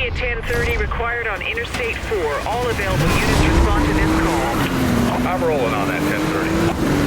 at 10:30 required on Interstate 4. All available units respond to this call. I'm rolling on that 10:30.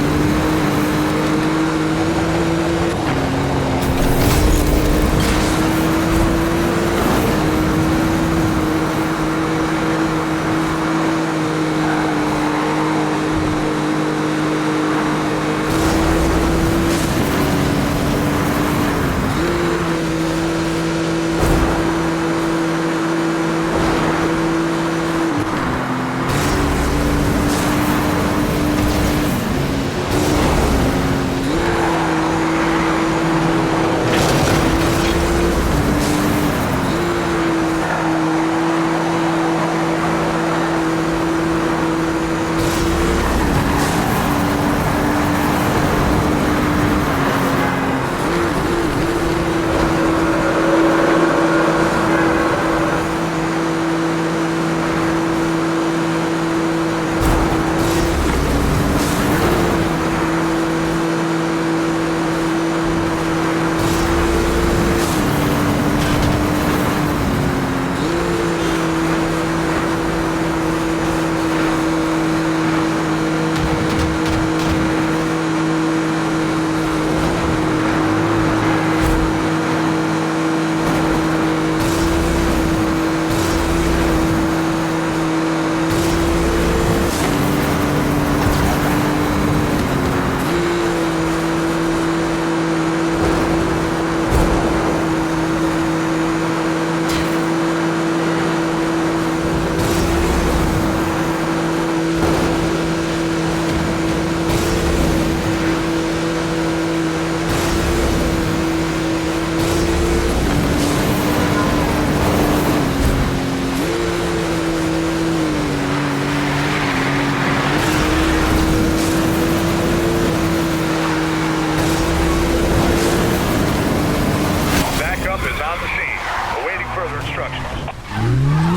Backup is on the scene, awaiting further instructions.